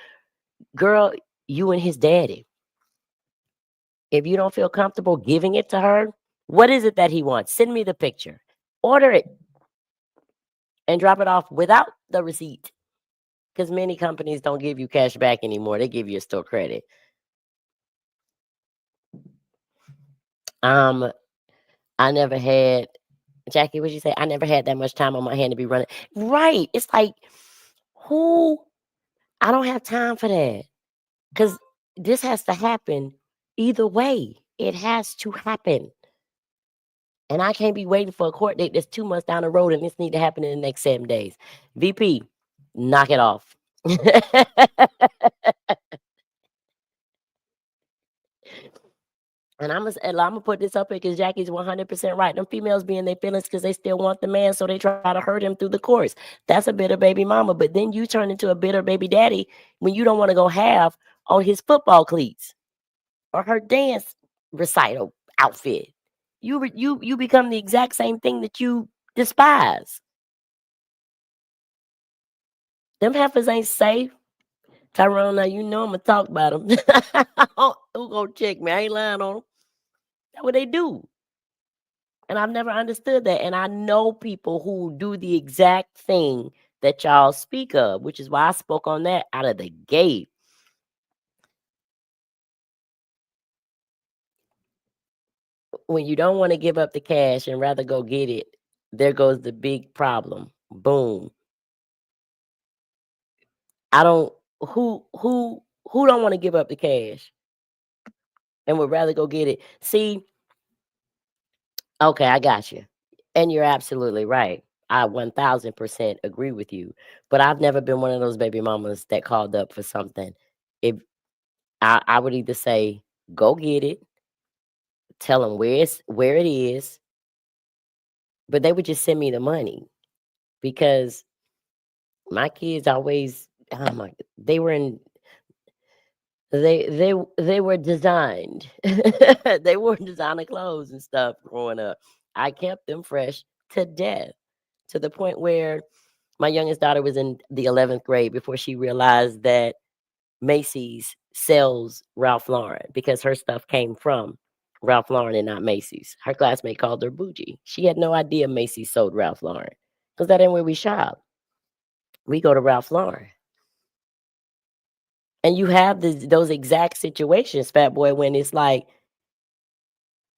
girl, you and his daddy. If you don't feel comfortable giving it to her, what is it that he wants? Send me the picture. Order it and drop it off without the receipt. Because many companies don't give you cash back anymore. They give you a store credit. Um, I never had Jackie, what'd you say? I never had that much time on my hand to be running. Right. It's like, who? I don't have time for that. Because this has to happen either way. It has to happen. And I can't be waiting for a court date that's 2 months down the road and this need to happen in the next 7 days. VP, knock it off. And I'm gonna put this up here because Jackie's 100% right. Them females be in their feelings because they still want the man, so they try to hurt him through the course. That's a bitter baby mama. But then you turn into a bitter baby daddy when you don't want to go half on his football cleats or her dance recital outfit. You become the exact same thing that you despise. Them heifers ain't safe. Tyrone, now you know I'm gonna talk about them. Who gonna check me? I ain't lying on them. That's what they do. And I've never understood that. And I know people who do the exact thing that y'all speak of, which is why I spoke on that out of the gate. When you don't want to give up the cash and rather go get it, there goes the big problem. Boom. I don't who don't want to give up the cash and would rather go get it. See, okay, I got you. And you're absolutely right. I 1000% agree with you. But I've never been one of those baby mamas that called up for something. If I would either say, go get it, tell them where it is, but they would just send me the money because my kids always oh my they were in they were designed. They wore designer clothes and stuff growing up. I kept them fresh to death to the point where my youngest daughter was in the 11th grade before she realized that Macy's sells Ralph Lauren because her stuff came from Ralph Lauren and not Macy's. Her classmate called her bougie. She had no idea Macy's sold Ralph Lauren because that ain't where we shop. We go to Ralph Lauren. And you have those exact situations, Fat Boy, when it's like,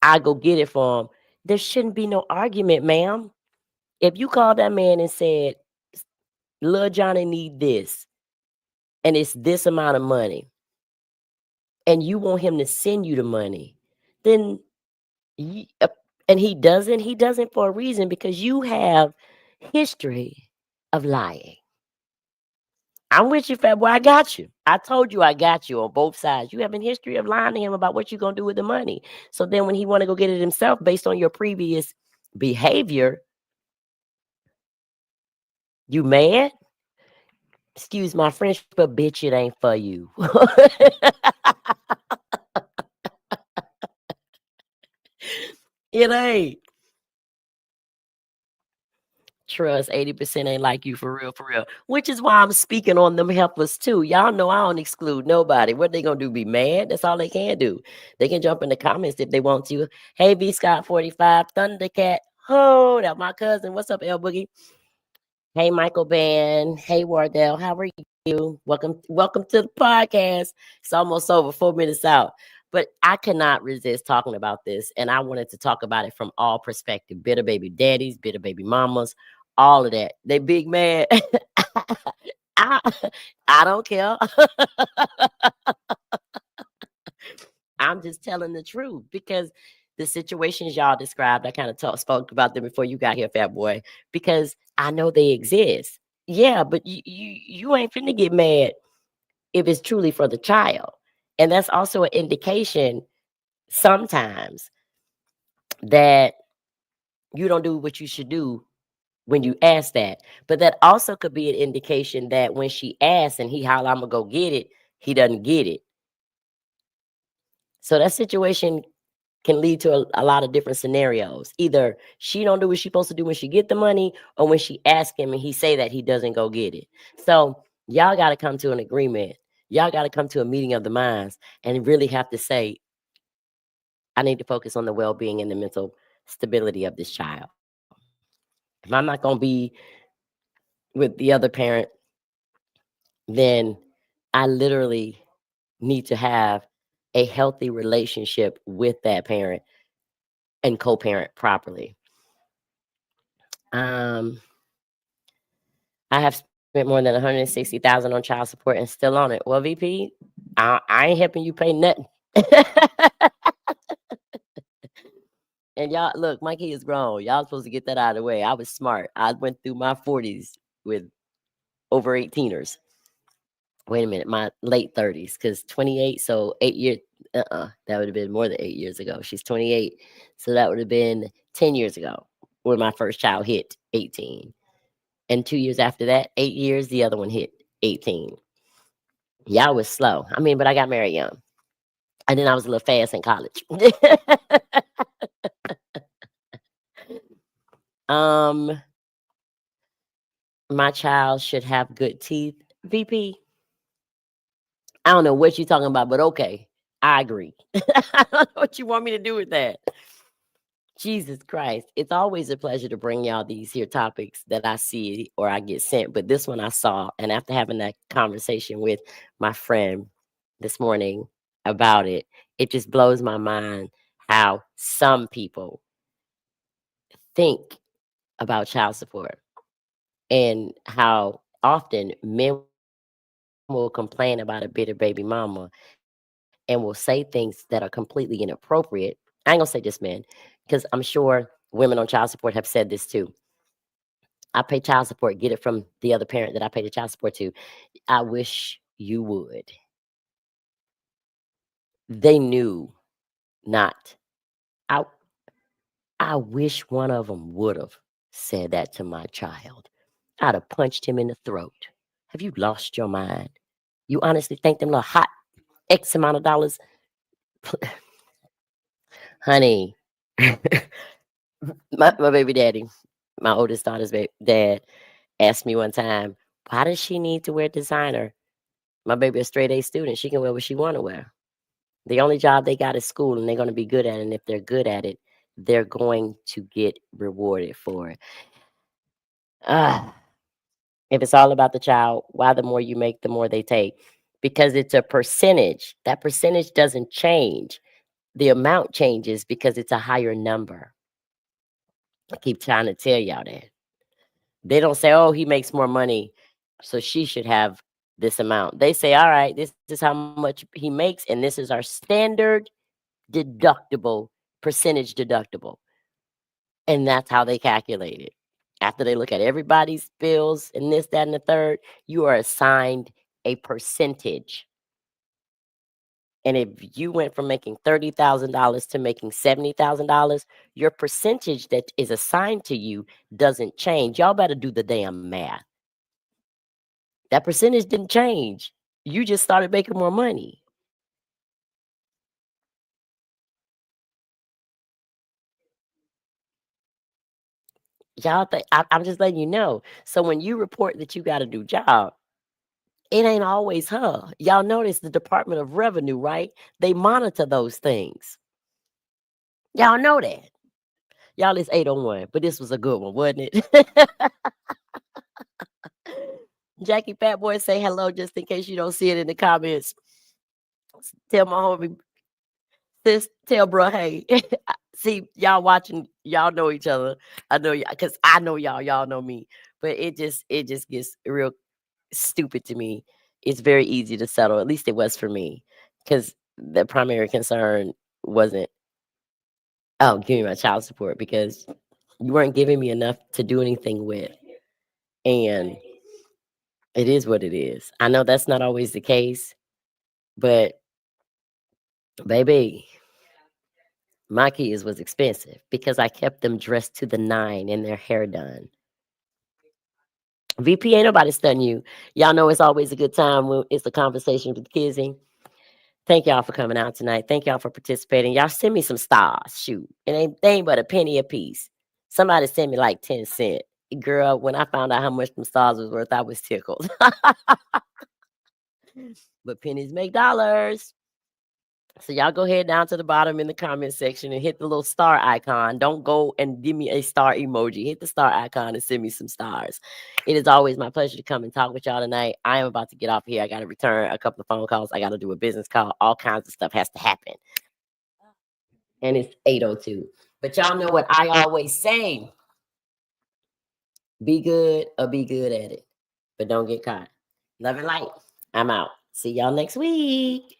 I go get it for him. There shouldn't be no argument, ma'am. If you called that man and said, Lil Johnny need this, and it's this amount of money, and you want him to send you the money, then and he doesn't for a reason because you have history of lying. I'm with you, Fat Boy. I got you. I told you I got you on both sides. You have a history of lying to him about what you're gonna do with the money. So then when he want to go get it himself based on your previous behavior, You mad? Excuse my French, but bitch, it ain't for you. It ain't. Trust 80% ain't like you for real, for real. Which is why I'm speaking on them helpers too. Y'all know I don't exclude nobody. What they gonna do? Be mad? That's all they can do. They can jump in the comments if they want to. Hey, V Scott 45, Thundercat. Oh, that my cousin. What's up, L Boogie? Hey, Michael Ban. Hey, Wardell. How are you? Welcome to the podcast. It's almost over, 4 minutes out. But I cannot resist talking about this. And I wanted to talk about it from all perspectives. Bitter baby daddies, bitter baby mamas, all of that. They big mad. I, I don't care. I'm just telling the truth because the situations y'all described, I kind of spoke about them before you got here, fat boy, because I know they exist. Yeah, but you ain't finna get mad if it's truly for the child. And that's also an indication sometimes that you don't do what you should do when you ask that. But that also could be an indication that when she asks and he holler, I'm gonna go get it, he doesn't get it. So that situation can lead to a lot of different scenarios. Either she don't do what she's supposed to do when she get the money, or when she ask him and he say that he doesn't go get it. So y'all got to come to an agreement. Y'all got to come to a meeting of the minds and really have to say, I need to focus on the well-being and the mental stability of this child. If I'm not going to be with the other parent, then I literally need to have a healthy relationship with that parent and co-parent properly. Um, I have spent more than 160,000 on child support and still on it. Well, VP, I ain't helping you pay nothing. And y'all, look, my kid is grown. Y'all supposed to get that out of the way. I was smart. I went through my 40s with over 18ers. Wait a minute, my late 30s, because 28, so 8 years, that would have been more than 8 years ago. She's 28, so that would have been 10 years ago when my first child hit 18. And 2 years after that, 8 years, the other one hit 18. Y'all was slow. I mean, but I got married young. And then I was a little fast in college. um, my child should have good teeth. VP, I don't know what you're talking about, but okay. I agree. I don't know what you want me to do with that. Jesus Christ. It's always a pleasure to bring y'all these here topics that I see or I get sent. But this one I saw. And after having that conversation with my friend this morning about it, it just blows my mind how some people think about child support and how often men will complain about a bitter baby mama and will say things that are completely inappropriate. I ain't gonna say just men, because I'm sure women on child support have said this too. I pay child support, get it from the other parent that I pay the child support to. I wish you would. They knew not. I I wish one of them would have said that to my child. I'd have punched him in the throat. Have you lost your mind? You honestly think them little hot X amount of dollars? Honey, my baby daddy, my oldest daughter's dad, asked me one time, why does she need to wear designer? My baby a straight A student. She can wear what she want to wear. The only job they got is school, and they're going to be good at it. And if they're good at it, they're going to get rewarded for it. Ah, if it's all about the child, why the more you make, the more they take? Because it's a percentage. That percentage doesn't change. The amount changes because it's a higher number. I keep trying to tell y'all that. They don't say, oh, he makes more money, so she should have this amount. They say, all right, this is how much he makes, and this is our standard deductible, percentage deductible. And that's how they calculate it. After they look at everybody's bills and this, that, and the third, you are assigned a percentage. And if you went from making $30,000 to making $70,000, your percentage that is assigned to you doesn't change. Y'all better do the damn math. That percentage didn't change. You just started making more money. Y'all think I'm just letting you know. So when you report that you got a new job, it ain't always her. Y'all notice the Department of Revenue, right? They monitor those things. Y'all know that. Y'all, it's 8:01, but this was a good one, wasn't it? Jackie Fat Boy say hello just in case you don't see it in the comments. Tell my homie, sis, tell bro, hey. See, y'all watching, y'all know each other. I know y'all, because I know y'all know me. But it just gets real stupid to me. It's very easy to settle. At least it was for me. Because the primary concern wasn't, oh, give me my child support because you weren't giving me enough to do anything with. And it is what it is. I know that's not always the case, but baby, my kids was expensive because I kept them dressed to the nine and their hair done. VP, ain't nobody stunning you. Y'all know it's always a good time when it's a conversation with Kizzy. Thank y'all for coming out tonight. Thank y'all for participating. Y'all send me some stars. Shoot. They ain't but a penny a piece. Somebody sent me like 10 cents. Girl, when I found out how much them stars was worth, I was tickled. But pennies make dollars. So y'all go ahead down to the bottom in the comment section and hit the little star icon. Don't go and give me a star emoji. Hit the star icon and send me some stars. It is always my pleasure to come and talk with y'all tonight. I am about to get off here. I got to return a couple of phone calls. I got to do a business call. All kinds of stuff has to happen. And it's 8:02. But y'all know what I always say. Be good or be good at it. But don't get caught. Love and light. I'm out. See y'all next week.